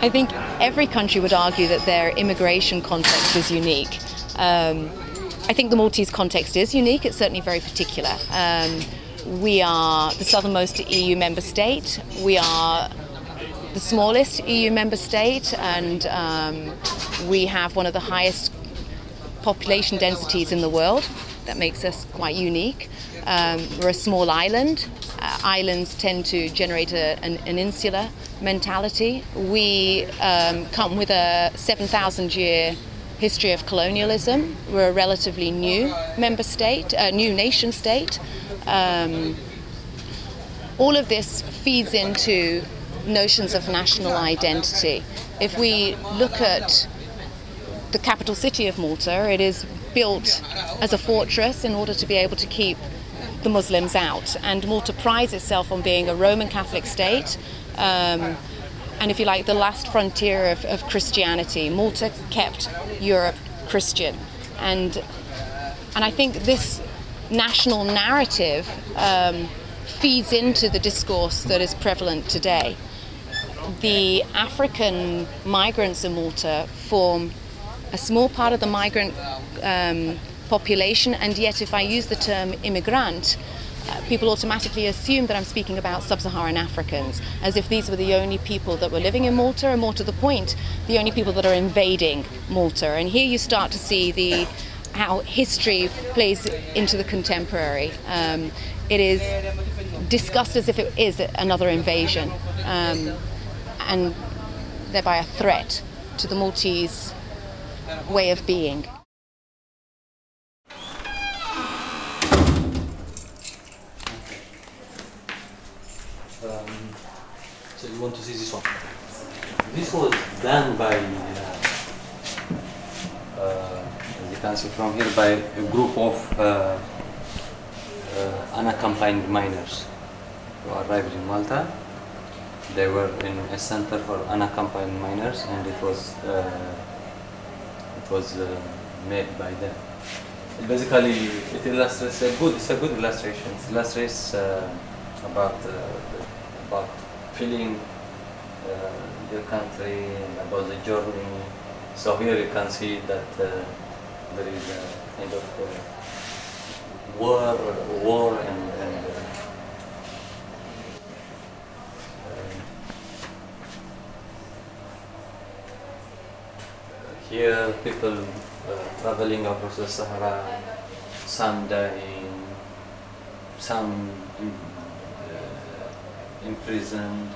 I think every country would argue that their immigration context is unique. I think the Maltese context is unique. It's certainly very particular. We are the southernmost EU member state. We are the smallest EU member state, and we have one of the highest population densities in the world. That makes us quite unique. We're a small island. Islands tend to generate an insular mentality. We come with a 7,000-year history of colonialism. We're a relatively new member state, new nation state. All of this feeds into notions of national identity. If we look at the capital city of Malta, it is built as a fortress in order to be able to keep the Muslims out. And Malta prides itself on being a Roman Catholic state. And if you like, the last frontier of Christianity. Malta kept Europe Christian. And I think this national narrative feeds into the discourse that is prevalent today. The African migrants in Malta form a small part of the migrant population, and yet if I use the term immigrant, people automatically assume that I'm speaking about sub-Saharan Africans, as if these were the only people that were living in Malta, and more to the point, the only people that are invading Malta. And here you start to see how history plays into the contemporary. It is discussed as if it is another invasion, and thereby a threat to the Maltese way of being. So you want to see this one? This was done by, as you can see from here, by a group of unaccompanied minors who arrived in Malta. They were in a center for unaccompanied minors, and it was made by them. Basically, it illustrates it's a good illustration. It illustrates about feeling your country, about the journey. So here you can see that there is a kind of war and here people traveling across the Sahara, some dying, some imprisoned.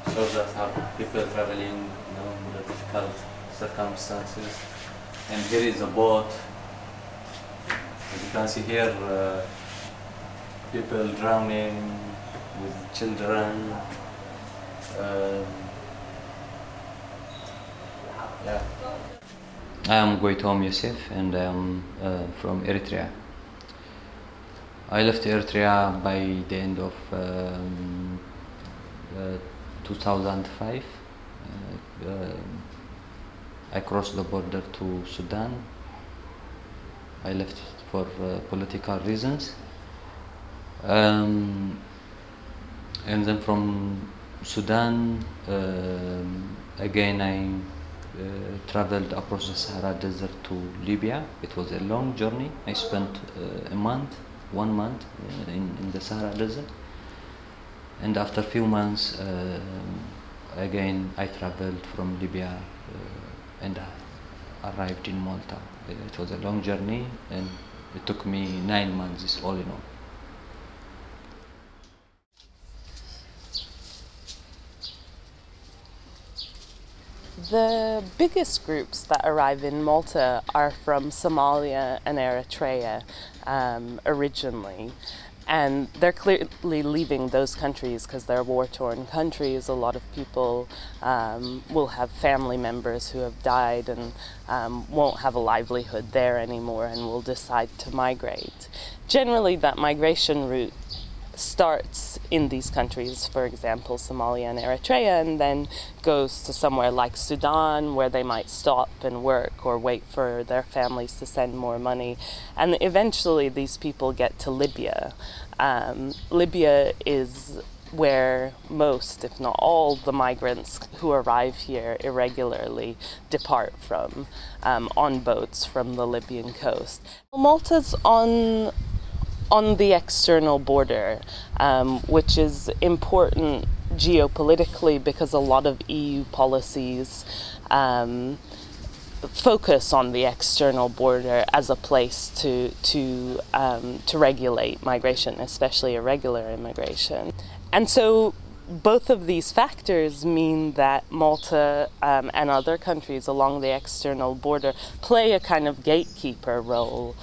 So that are people traveling, under difficult circumstances. And here is a boat. As you can see here, people drowning with children. Yeah. I am Goitom Youssef, and I am from Eritrea. I left Eritrea by the end of 2005. I crossed the border to Sudan. I left for political reasons. And then from Sudan, again I traveled across the Sahara Desert to Libya. It was a long journey. I spent one month in the Sahara Desert. And after a few months, again I traveled from Libya and I arrived in Malta. It was a long journey, and it took me 9 months all in all. The biggest groups that arrive in Malta are from Somalia and Eritrea originally. And they're clearly leaving those countries because they're war-torn countries. A lot of people will have family members who have died and won't have a livelihood there anymore and will decide to migrate. Generally, that migration route starts in these countries, for example, Somalia and Eritrea, and then goes to somewhere like Sudan, where they might stop and work or wait for their families to send more money. And eventually these people get to Libya. Libya is where most, if not all, the migrants who arrive here irregularly depart from, on boats from the Libyan coast. Malta's on the external border, which is important geopolitically because a lot of EU policies focus on the external border as a place to regulate migration, especially irregular immigration. And so both of these factors mean that Malta and other countries along the external border play a kind of gatekeeper role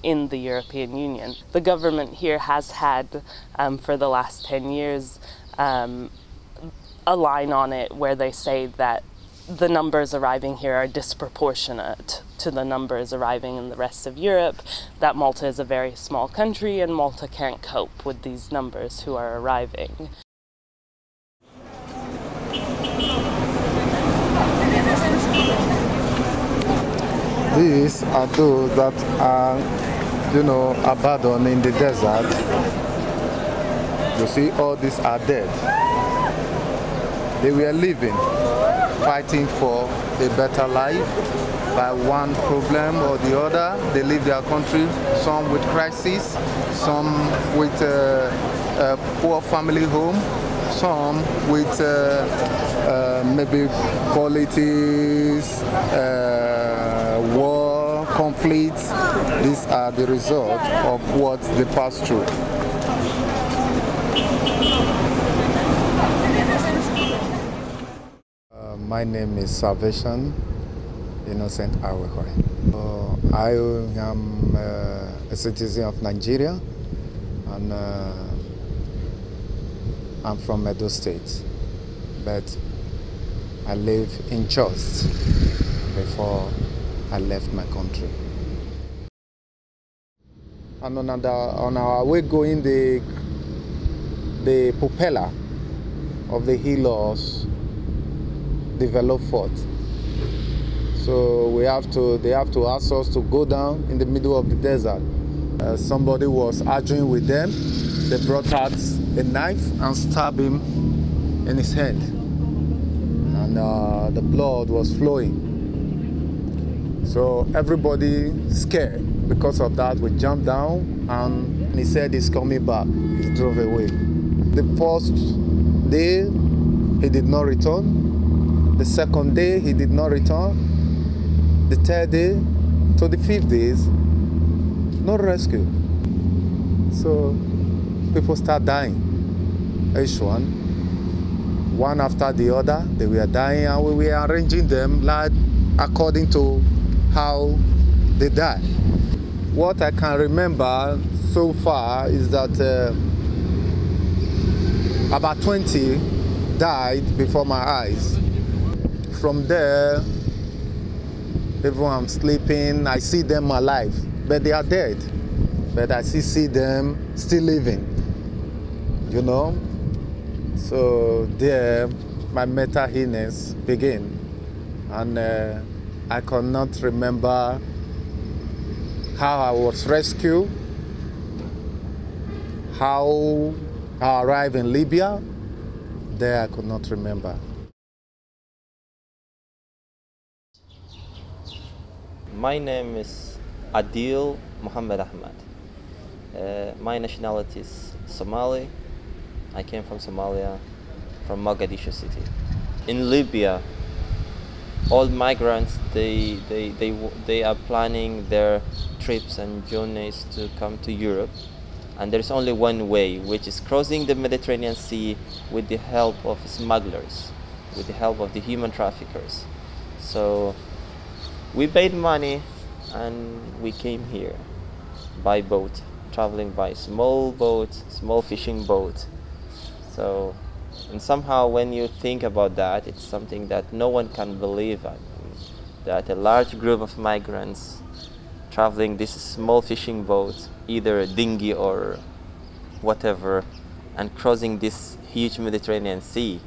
in the European Union. The government here has had, for the last 10 years, a line on it where they say that the numbers arriving here are disproportionate to the numbers arriving in the rest of Europe, that Malta is a very small country and Malta can't cope with these numbers who are arriving. These are those that are, abandoned in the desert. You see, all these are dead. They were living, fighting for a better life. By one problem or the other, they leave their country, some with crisis, some with a poor family home, some with maybe politics, war, conflicts. These are the result of what they pass through. My name is Salvation Innocent Awehore. I am a citizen of Nigeria, and I'm from Edo State, but I live in Jos before I left my country. And on our way going, the propeller of the Helos developed fault. So they have to ask us to go down in the middle of the desert. Somebody was arguing with them. They brought out a knife and stabbed him in his hand. And the blood was flowing. So everybody scared. Because of that, we jumped down and he said he's coming back. He drove away. The first day, he did not return. The second day, he did not return. The third day to the 5th days, no rescue. So people start dying. Each one after the other, they were dying, and we were arranging them like according to how they died. What I can remember so far is that about 20 died before my eyes. From there, even I'm sleeping, I see them alive, but they are dead. But I see them still living, So there, my mental illness began. And I cannot remember how I was rescued, how I arrived in Libya. There I could not remember. My name is Adil Muhammad Ahmad. My nationality is Somali. I came from Somalia, from Mogadishu city. In Libya, all migrants, they are planning their trips and journeys to come to Europe. And there's only one way, which is crossing the Mediterranean Sea with the help of smugglers, with the help of the human traffickers. So we paid money and we came here by boat, traveling by small boat, small fishing boat. So, and somehow when you think about that, it's something that no one can believe, that a large group of migrants traveling this small fishing boat, either a dinghy or whatever, and crossing this huge Mediterranean Sea.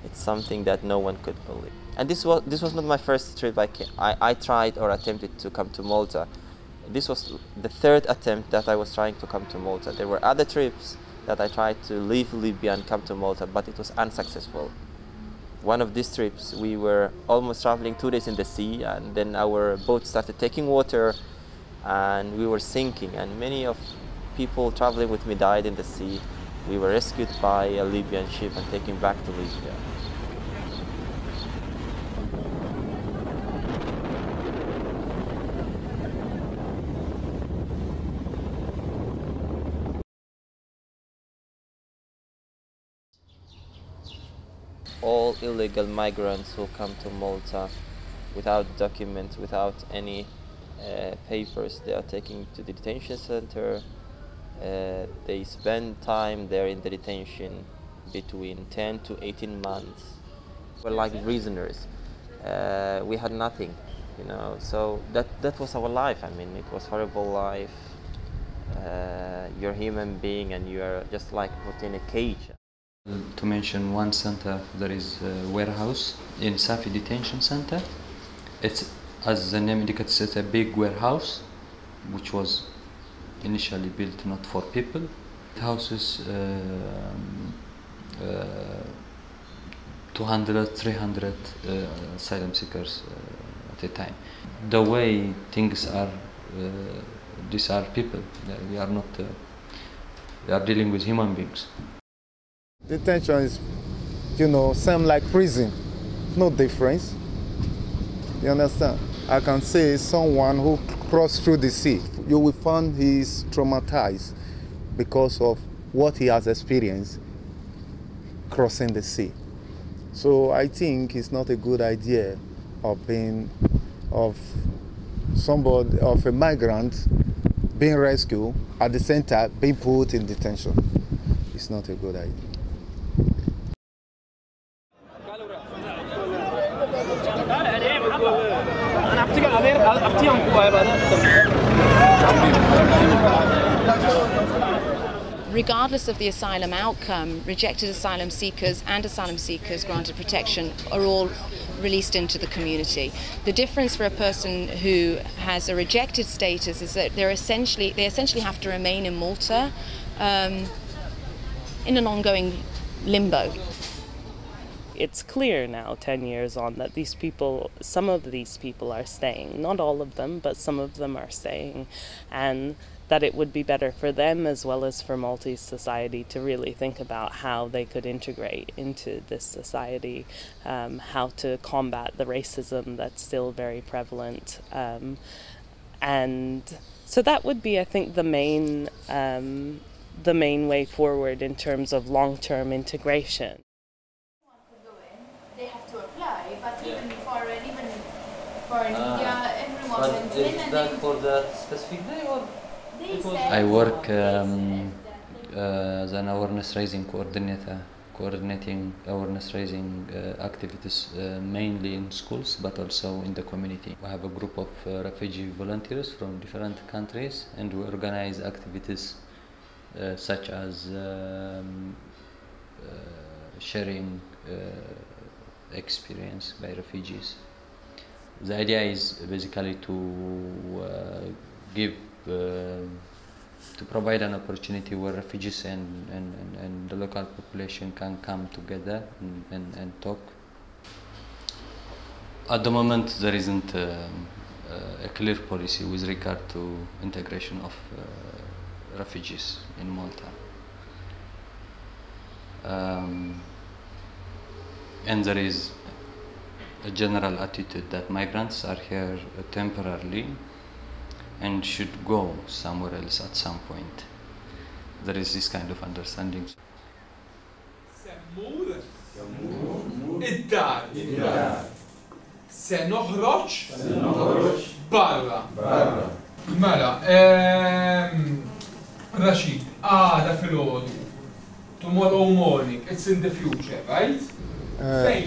It's something that no one could believe. And this was not my first trip. I tried or attempted to come to Malta. This was the third attempt that I was trying to come to Malta. There were other trips, that I tried to leave Libya and come to Malta, but it was unsuccessful. One of these trips, we were almost traveling 2 days in the sea, and then our boat started taking water, and we were sinking, and many of people traveling with me died in the sea. We were rescued by a Libyan ship and taken back to Libya. All illegal migrants who come to Malta without documents, without any papers, they are taken to the detention center. They spend time there in the detention between 10 to 18 months. We're like prisoners. We had nothing, you know, so that was our life. I mean, it was horrible life. You're a human being and you're just like put in a cage. To mention one center, there is a warehouse in Safi Detention Center. It's, as the name indicates, it's a big warehouse, which was initially built not for people. It houses 200, 300 asylum seekers at a time. The way things are, these are people. We are not. We are dealing with human beings. Detention is, you know, same like prison, no difference. You understand? I can say someone who crossed through the sea, you will find he's traumatized because of what he has experienced crossing the sea. So I think it's not a good idea of a migrant being rescued at the same time being put in detention. It's not a good idea. Regardless of the asylum outcome, rejected asylum seekers and asylum seekers granted protection are all released into the community. The difference for a person who has a rejected status is that they essentially have to remain in Malta in an ongoing limbo. It's clear now, 10 years on, that these people, some of these people are staying. Not all of them, but some of them are staying. And that it would be better for them as well as for Maltese society to really think about how they could integrate into this society, how to combat the racism that's still very prevalent. And so that would be, I think, the main way forward in terms of long-term integration. They have to apply, but even for India, everyone went in and that for the specific day or? I work as an awareness raising coordinator, coordinating awareness raising activities mainly in schools but also in the community. We have a group of refugee volunteers from different countries, and we organize activities such as sharing experience by refugees. The idea is basically to to provide an opportunity where refugees and the local population can come together and talk. At the moment, there isn't a clear policy with regard to integration of refugees in Malta. And there is a general attitude that migrants are here temporarily and should go somewhere else at some point. There is this kind of understanding. id-dar se noħroġ barra. Mela, Rashid, fil-ħodu. Tomorrow morning, it's in the future, right?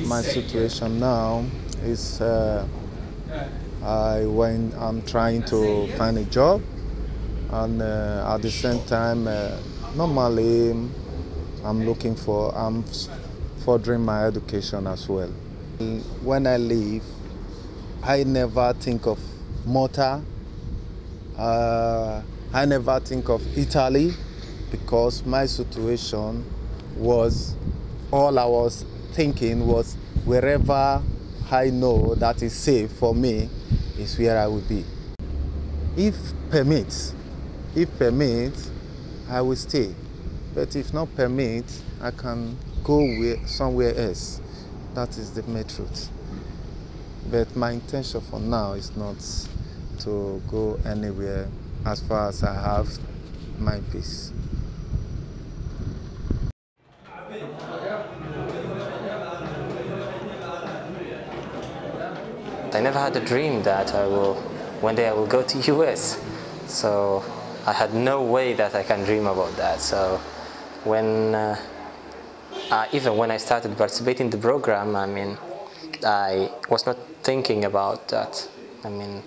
My situation now is I'm trying to find a job, and at the same time, normally I'm furthering my education as well. When I leave, I never think of Malta. I never think of Italy. because my situation was, all I was thinking was wherever I know that is safe for me is where I will be. If permits, I will stay. But if not permits, I can go somewhere else. That is the main truth. But my intention for now is not to go anywhere as far as I have my peace. I never had a dream that one day I will go to US. So I had no way that I can dream about that. So even when I started participating in the program, I mean, I was not thinking about that. I mean,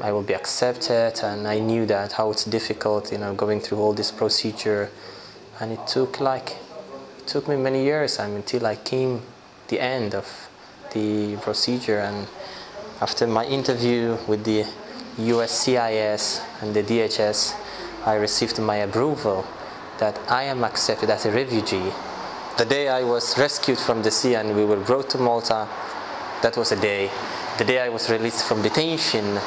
I will be accepted, and I knew that how it's difficult, going through all this procedure, and it took me many years, until I came the end of the procedure. And after my interview with the USCIS and the DHS, I received my approval that I am accepted as a refugee. The day I was rescued from the sea and we were brought to Malta, that was a day. The day I was released from detention,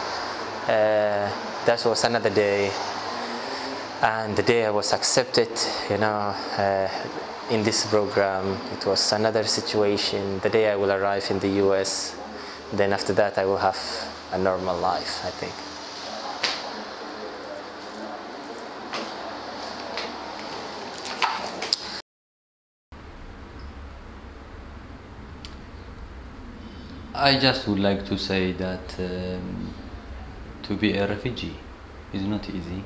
that was another day. And the day I was accepted, in this program, it was another situation. The day I will arrive in the US, then after that I will have a normal life, I think. I just would like to say that to be a refugee is not easy.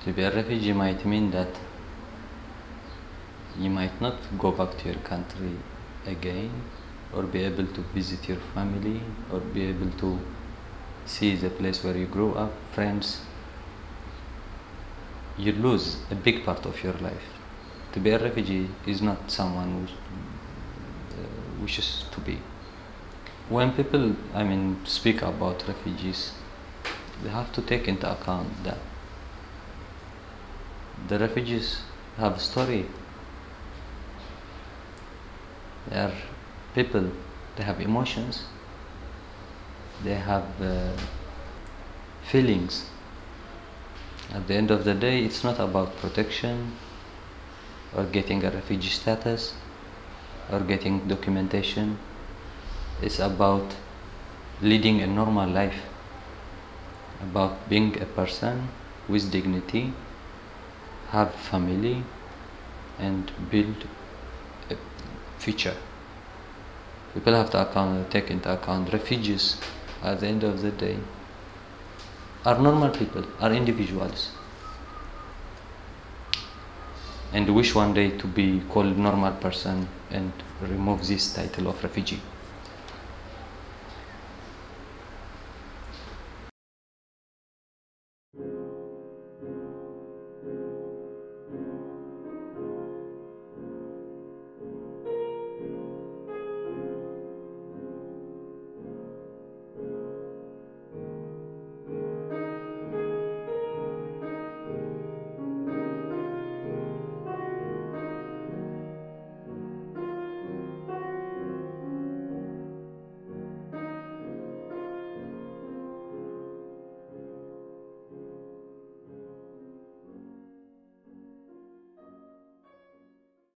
To be a refugee might mean that you might not go back to your country again, or be able to visit your family, or be able to see the place where you grew up, friends. You lose a big part of your life. To be a refugee is not someone who wishes to be. When people, speak about refugees, they have to take into account that the refugees have a story. They are people, they have emotions, they have feelings. At the end of the day, it's not about protection or getting a refugee status or getting documentation. It's about leading a normal life, about being a person with dignity, have family, and build a future. People have to take into account refugees at the end of the day are normal people, are individuals, and wish one day to be called normal person and remove this title of refugee.